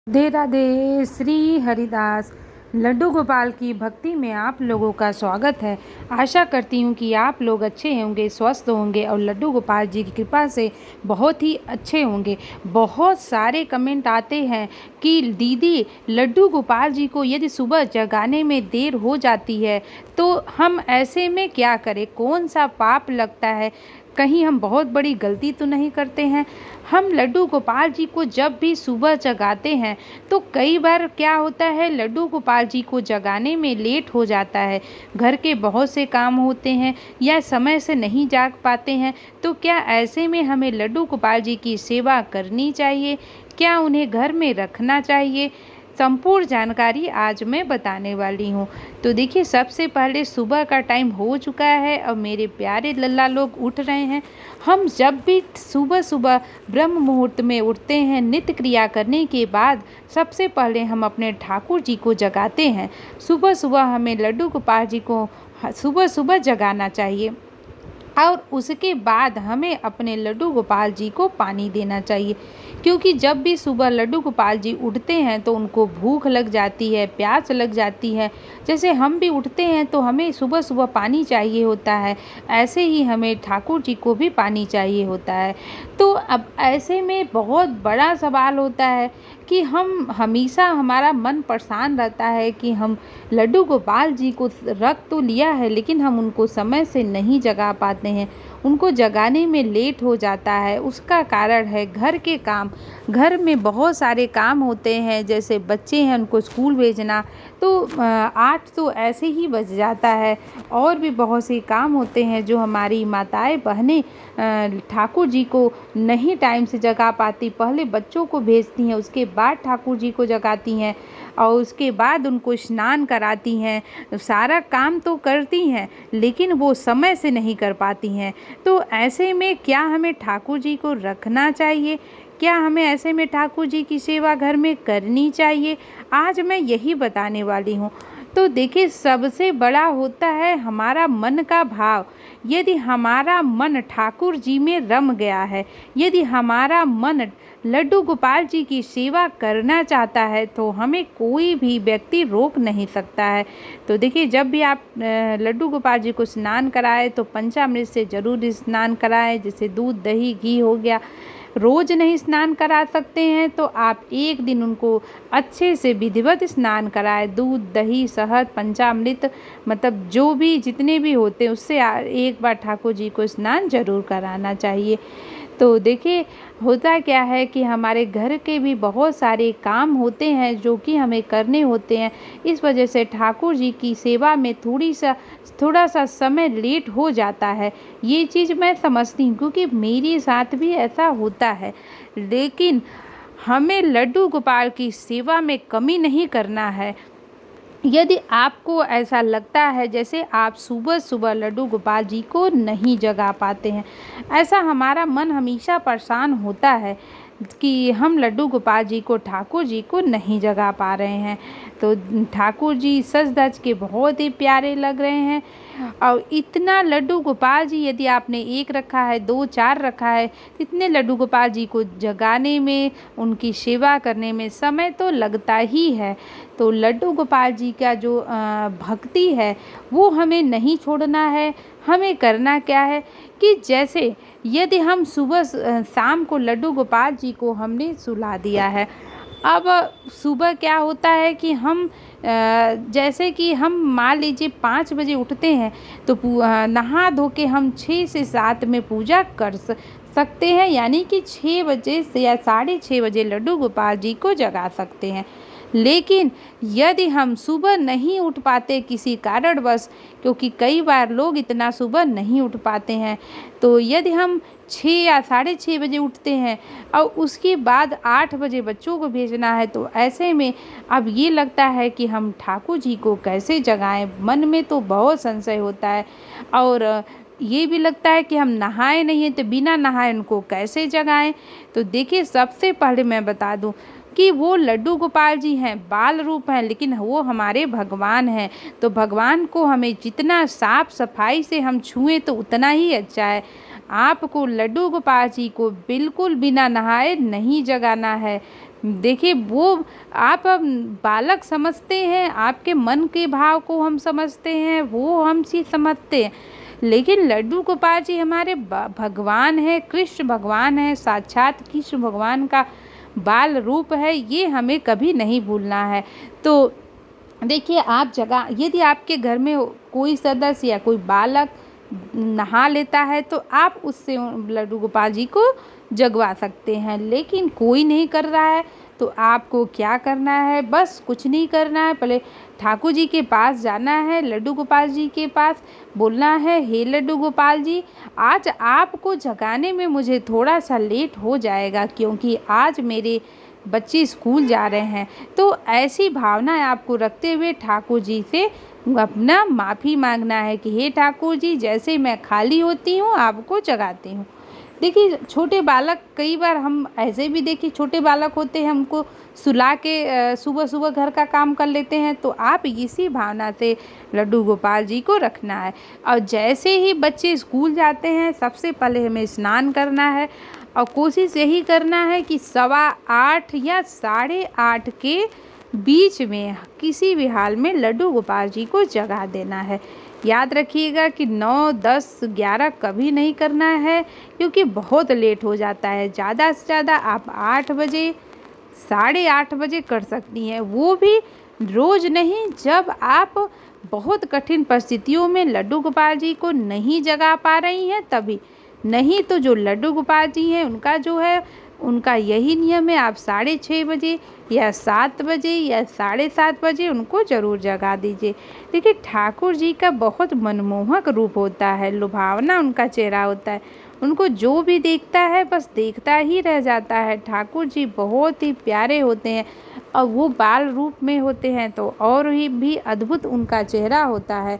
राधे राधे। श्री हरिदास लड्डू गोपाल की भक्ति में आप लोगों का स्वागत है। आशा करती हूँ कि आप लोग अच्छे होंगे, स्वस्थ होंगे और लड्डू गोपाल जी की कृपा से बहुत ही अच्छे होंगे। बहुत सारे कमेंट आते हैं कि दीदी लड्डू गोपाल जी को यदि सुबह जगाने में देर हो जाती है तो हम ऐसे में क्या करें, कौन सा पाप लगता है, कहीं हम बहुत बड़ी गलती तो नहीं करते हैं। हम लड्डू गोपाल जी को जब भी सुबह जगाते हैं तो कई बार क्या होता है, लड्डू गोपाल जी को जगाने में लेट हो जाता है, घर के बहुत से काम होते हैं या समय से नहीं जाग पाते हैं। तो क्या ऐसे में हमें लड्डू गोपाल जी की सेवा करनी चाहिए, क्या उन्हें घर में रखना चाहिए, संपूर्ण जानकारी आज मैं बताने वाली हूँ। तो देखिए, सबसे पहले सुबह का टाइम हो चुका है और मेरे प्यारे लल्ला लोग उठ रहे हैं। हम जब भी सुबह सुबह ब्रह्म मुहूर्त में उठते हैं, नित्य क्रिया करने के बाद सबसे पहले हम अपने ठाकुर जी को जगाते हैं। सुबह सुबह हमें लड्डू गोपाल जी को सुबह सुबह जगाना चाहिए और उसके बाद हमें अपने लड्डू गोपाल जी को पानी देना चाहिए, क्योंकि जब भी सुबह लड्डू गोपाल जी उठते हैं तो उनको भूख लग जाती है, प्यास लग जाती है। जैसे हम भी उठते हैं तो हमें सुबह सुबह पानी चाहिए होता है, ऐसे ही हमें ठाकुर जी को भी पानी चाहिए होता है। तो अब ऐसे में बहुत बड़ा सवाल होता है कि हम हमेशा, हमारा मन परेशान रहता है कि हम लड्डू गोपाल जी को रख तो लिया है लेकिन हम उनको समय से नहीं जगा पाते हैं, उनको जगाने में लेट हो जाता है। उसका कारण है घर के काम। घर में बहुत सारे काम होते हैं, जैसे बच्चे हैं उनको स्कूल भेजना, तो 8 तो ऐसे ही बज जाता है। और भी बहुत से काम होते हैं जो हमारी माताएं बहनें ठाकुर जी को नहीं टाइम से जगा पाती, पहले बच्चों को भेजती हैं, उसके बाद ठाकुर जी को जगाती हैं और उसके बाद उनको स्नान कराती हैं। सारा काम तो करती हैं लेकिन वो समय से नहीं कर पाती हैं। तो ऐसे में क्या हमें ठाकुर जी को रखना चाहिए, क्या हमें ऐसे में ठाकुर जी की सेवा घर में करनी चाहिए, आज मैं यही बताने वाली हूँ। तो देखिए, सबसे बड़ा होता है हमारा मन का भाव। यदि हमारा मन ठाकुर जी में रम गया है, यदि हमारा मन लड्डू गोपाल जी की सेवा करना चाहता है तो हमें कोई भी व्यक्ति रोक नहीं सकता है। तो देखिए, जब भी आप लड्डू गोपाल जी को स्नान कराएं तो पंचामृत से ज़रूर स्नान कराएं, जैसे दूध दही घी हो गया। रोज़ नहीं स्नान करा सकते हैं तो आप एक दिन उनको अच्छे से विधिवत स्नान कराएं, दूध दही शहद पंचामृत, मतलब जो भी जितने भी होते हैं उससे एक बार ठाकुर जी को स्नान जरूर कराना चाहिए। तो देखिए, होता क्या है कि हमारे घर के भी बहुत सारे काम होते हैं जो कि हमें करने होते हैं, इस वजह से ठाकुर जी की सेवा में थोड़ा सा समय लेट हो जाता है। ये चीज़ मैं समझती हूँ क्योंकि मेरे साथ भी ऐसा होता है। लेकिन हमें लड्डू गोपाल की सेवा में कमी नहीं करना है। यदि आपको ऐसा लगता है जैसे आप सुबह सुबह लड्डू गोपाल जी को नहीं जगा पाते हैं, ऐसा हमारा मन हमेशा परेशान होता है कि हम लड्डू गोपाल जी को, ठाकुर जी को नहीं जगा पा रहे हैं, तो ठाकुर जी सज धज के बहुत ही प्यारे लग रहे हैं। और इतना लड्डू गोपाल जी, यदि आपने एक रखा है, 2 4 रखा है, इतने लड्डू गोपाल जी को जगाने में, उनकी सेवा करने में समय तो लगता ही है। तो लड्डू गोपाल जी का जो भक्ति है वो हमें नहीं छोड़ना है। हमें करना क्या है कि जैसे यदि हम सुबह शाम को लड्डू गोपाल जी को हमने सुला दिया है, अब सुबह क्या होता है कि हम जैसे कि हम मान लीजिए 5 बजे उठते हैं तो नहा धो के हम 6 से 7 में पूजा कर सकते हैं, यानी कि 6 बजे से या 6:30 बजे लड्डू गोपाल जी को जगा सकते हैं। लेकिन यदि हम सुबह नहीं उठ पाते किसी कारणवश, क्योंकि कई बार लोग इतना सुबह नहीं उठ पाते हैं, तो यदि हम 6 या 6:30 बजे उठते हैं और उसके बाद 8 बजे बच्चों को भेजना है, तो ऐसे में अब ये लगता है कि हम ठाकुर जी को कैसे जगाएं। मन में तो बहुत संशय होता है और ये भी लगता है कि हम नहाए नहीं हैं तो बिना नहाए उनको कैसे जगाएं। तो देखिए, सबसे पहले मैं बता दूं कि वो लड्डू गोपाल जी हैं, बाल रूप हैं, लेकिन वो हमारे भगवान हैं। तो भगवान को हमें जितना साफ सफाई से हम छुएं तो उतना ही अच्छा है। आपको लड्डू गोपाल जी को बिल्कुल बिना नहाए नहीं जगाना है। देखिए वो आप अब बालक समझते हैं, आपके मन के भाव को हम समझते हैं, वो हम चीज़ समझते हैं, लेकिन लड्डू गोपाल जी हमारे भगवान है, कृष्ण भगवान है, साक्षात कृष्ण भगवान का बाल रूप है, ये हमें कभी नहीं भूलना है। तो देखिए आप जगह यदि आपके घर में कोई सदस्य या कोई बालक नहा लेता है तो आप उससे लड्डू गोपाल जी को जगवा सकते हैं, लेकिन कोई नहीं कर रहा है तो आपको क्या करना है, बस कुछ नहीं करना है, पहले ठाकुर जी के पास जाना है, लड्डू गोपाल जी के पास बोलना है, हे लड्डू गोपाल जी, आज आपको जगाने में मुझे थोड़ा सा लेट हो जाएगा क्योंकि आज मेरे बच्चे स्कूल जा रहे हैं। तो ऐसी भावना आपको रखते हुए ठाकुर जी से अपना माफ़ी मांगना है कि हे ठाकुर जी, जैसे मैं खाली होती हूँ आपको जगाती हूँ। देखिए छोटे बालक, कई बार हम ऐसे भी देखिए छोटे बालक होते हैं, हमको सुला के सुबह सुबह घर का काम कर लेते हैं, तो आप इसी भावना से लड्डू गोपाल जी को रखना है। और जैसे ही बच्चे स्कूल जाते हैं सबसे पहले हमें स्नान करना है और कोशिश यही करना है कि 8:15 या 8:30 के बीच में किसी भी हाल में लड्डू गोपाल जी को जगा देना है। याद रखिएगा कि 9, 10, 11 कभी नहीं करना है क्योंकि बहुत लेट हो जाता है। ज़्यादा से ज़्यादा आप 8 बजे, 8:30 बजे कर सकती हैं, वो भी रोज़ नहीं, जब आप बहुत कठिन परिस्थितियों में लड्डू गोपाल जी को नहीं जगा पा रही हैं तभी। नहीं तो जो लड्डू गोपाल जी हैं उनका जो है, उनका यही नियम है, आप 6:30 बजे या 7 बजे या 7:30 बजे उनको ज़रूर जगा दीजिए। देखिए ठाकुर जी का बहुत मनमोहक रूप होता है, लुभावना उनका चेहरा होता है, उनको जो भी देखता है बस देखता ही रह जाता है। ठाकुर जी बहुत ही प्यारे होते हैं और वो बाल रूप में होते हैं तो और ही भी अद्भुत उनका चेहरा होता है।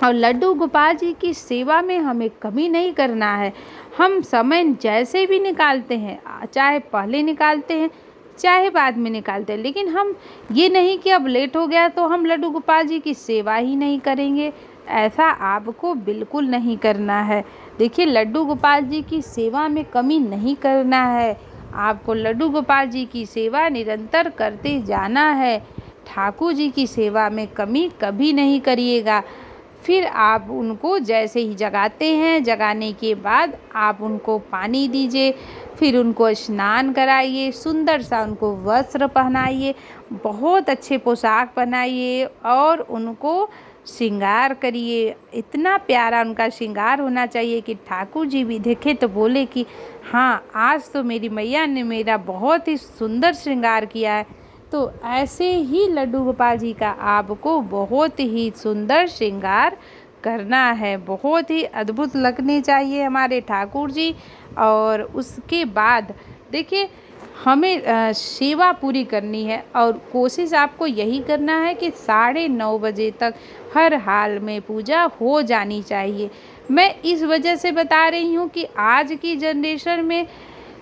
और लड्डू गोपाल जी की सेवा में हमें कमी नहीं करना है। हम समय जैसे भी निकालते हैं, चाहे पहले निकालते हैं चाहे बाद में निकालते हैं, लेकिन हम ये नहीं कि अब लेट हो गया तो हम लड्डू गोपाल जी की सेवा ही नहीं करेंगे, ऐसा आपको बिल्कुल नहीं करना है। देखिए लड्डू गोपाल जी की सेवा में कमी नहीं करना है, आपको लड्डू गोपाल जी की सेवा निरंतर करते जाना है। ठाकुर जी की सेवा में कमी कभी नहीं करिएगा। फिर आप उनको जैसे ही जगाते हैं, जगाने के बाद आप उनको पानी दीजिए, फिर उनको स्नान कराइए, सुंदर सा उनको वस्त्र पहनाइए, बहुत अच्छे पोशाक पहनाइए और उनको श्रृंगार करिए। इतना प्यारा उनका श्रृंगार होना चाहिए कि ठाकुर जी भी देखे तो बोले कि हाँ, आज तो मेरी मैया ने मेरा बहुत ही सुंदर श्रृंगार किया है। तो ऐसे ही लड्डू गोपाल जी का आपको बहुत ही सुंदर श्रृंगार करना है, बहुत ही अद्भुत लगने चाहिए हमारे ठाकुर जी। और उसके बाद देखिए हमें सेवा पूरी करनी है और कोशिश आपको यही करना है कि 9:30 बजे तक हर हाल में पूजा हो जानी चाहिए। मैं इस वजह से बता रही हूँ कि आज की जनरेशन में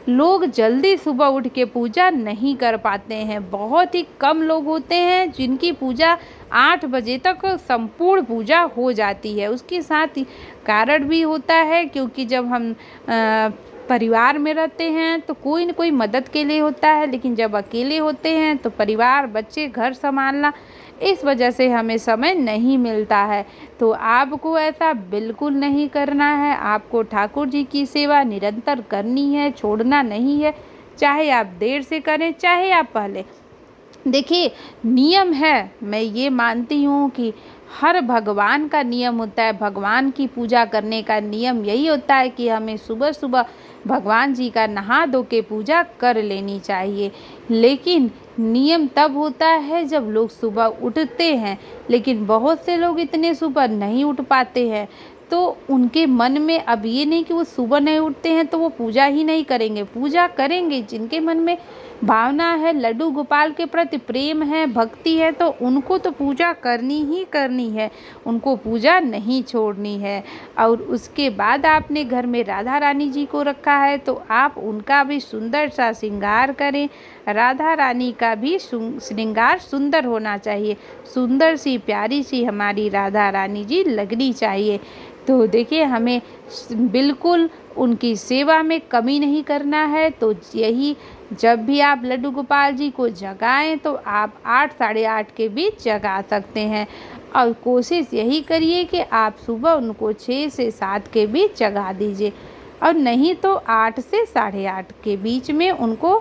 लोग जल्दी सुबह उठ के पूजा नहीं कर पाते हैं, बहुत ही कम लोग होते हैं जिनकी पूजा 8 बजे तक संपूर्ण पूजा हो जाती है। उसके साथ ही कारण भी होता है क्योंकि जब हम परिवार में रहते हैं तो कोई न कोई मदद के लिए होता है, लेकिन जब अकेले होते हैं तो परिवार, बच्चे, घर संभालना, इस वजह से हमें समय नहीं मिलता है। तो आपको ऐसा बिल्कुल नहीं करना है, आपको ठाकुर जी की सेवा निरंतर करनी है, छोड़ना नहीं है, चाहे आप देर से करें चाहे आप पहले। देखिए नियम है, मैं ये मानती हूँ कि हर भगवान का नियम होता है, भगवान की पूजा करने का नियम यही होता है कि हमें सुबह सुबह भगवान जी का नहा धो के पूजा कर लेनी चाहिए। लेकिन नियम तब होता है जब लोग सुबह उठते हैं, लेकिन बहुत से लोग इतने सुबह नहीं उठ पाते हैं, तो उनके मन में अब ये नहीं कि वो सुबह नहीं उठते हैं तो वो पूजा ही नहीं करेंगे, पूजा करेंगे। जिनके मन में भावना है, लड्डू गोपाल के प्रति प्रेम है, भक्ति है, तो उनको तो पूजा करनी ही करनी है, उनको पूजा नहीं छोड़नी है। और उसके बाद आपने घर में राधा रानी जी को रखा है तो आप उनका भी सुंदर सा श्रृंगार करें। राधा रानी का भी श्रृंगार सुंदर होना चाहिए, सुंदर सी प्यारी सी हमारी राधा रानी जी लगनी चाहिए। तो देखिए हमें बिल्कुल उनकी सेवा में कमी नहीं करना है। तो यही जब भी आप लड्डू गोपाल जी को जगाएं तो आप 8 साढ़े 8 के बीच जगा सकते हैं और कोशिश यही करिए कि आप सुबह उनको 6 से 7 के बीच जगा दीजिए और नहीं तो 8 से साढ़े 8 के बीच में उनको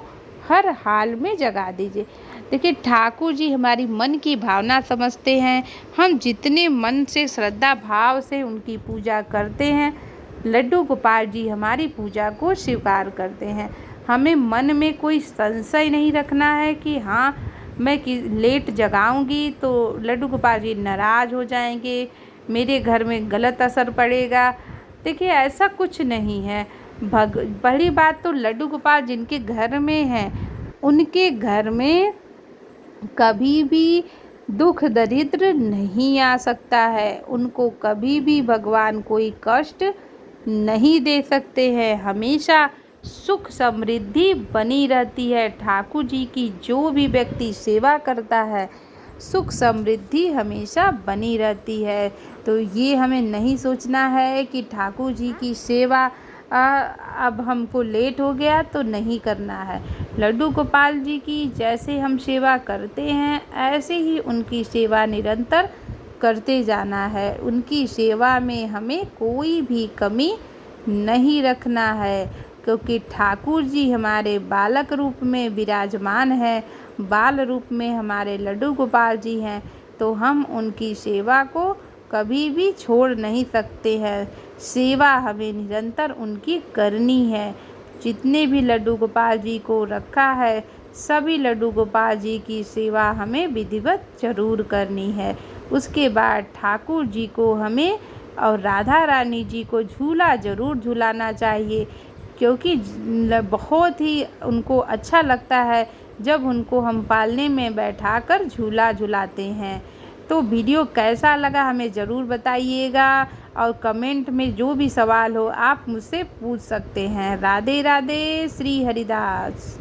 हर हाल में जगा दीजिए। देखिए, ठाकुर जी हमारी मन की भावना समझते हैं। हम जितने मन से श्रद्धा भाव से उनकी पूजा करते हैं, लड्डू गोपाल जी हमारी पूजा को स्वीकार करते हैं। हमें मन में कोई संशय नहीं रखना है कि हाँ, मैं लेट जगाऊंगी तो लड्डू गोपाल जी नाराज़ हो जाएंगे, मेरे घर में गलत असर पड़ेगा। देखिए, ऐसा कुछ नहीं है। पहली बात तो लड्डू गोपाल जिनके घर में हैं, उनके घर में कभी भी दुख दरिद्र नहीं आ सकता है। उनको कभी भी भगवान कोई कष्ट नहीं दे सकते हैं। हमेशा सुख समृद्धि बनी रहती है। ठाकुर जी की जो भी व्यक्ति सेवा करता है, सुख समृद्धि हमेशा बनी रहती है। तो ये हमें नहीं सोचना है कि ठाकुर जी की सेवा अब हमको लेट हो गया तो नहीं करना है। लड्डू गोपाल जी की जैसे हम सेवा करते हैं, ऐसे ही उनकी सेवा निरंतर करते जाना है। उनकी सेवा में हमें कोई भी कमी नहीं रखना है, क्योंकि ठाकुर जी हमारे बालक रूप में विराजमान है, बाल रूप में हमारे लड्डू गोपाल जी हैं। तो हम उनकी सेवा को कभी भी छोड़ नहीं सकते हैं। सेवा हमें निरंतर उनकी करनी है। जितने भी लड्डू गोपाल जी को रखा है, सभी लड्डू गोपाल जी की सेवा हमें विधिवत जरूर करनी है। उसके बाद ठाकुर जी को हमें और राधा रानी जी को झूला ज़रूर झूलाना चाहिए, क्योंकि बहुत ही उनको अच्छा लगता है जब उनको हम पालने में बैठाकर झूला झुलाते हैं। तो वीडियो कैसा लगा हमें ज़रूर बताइएगा और कमेंट में जो भी सवाल हो आप मुझसे पूछ सकते हैं। राधे राधे, श्री हरिदास।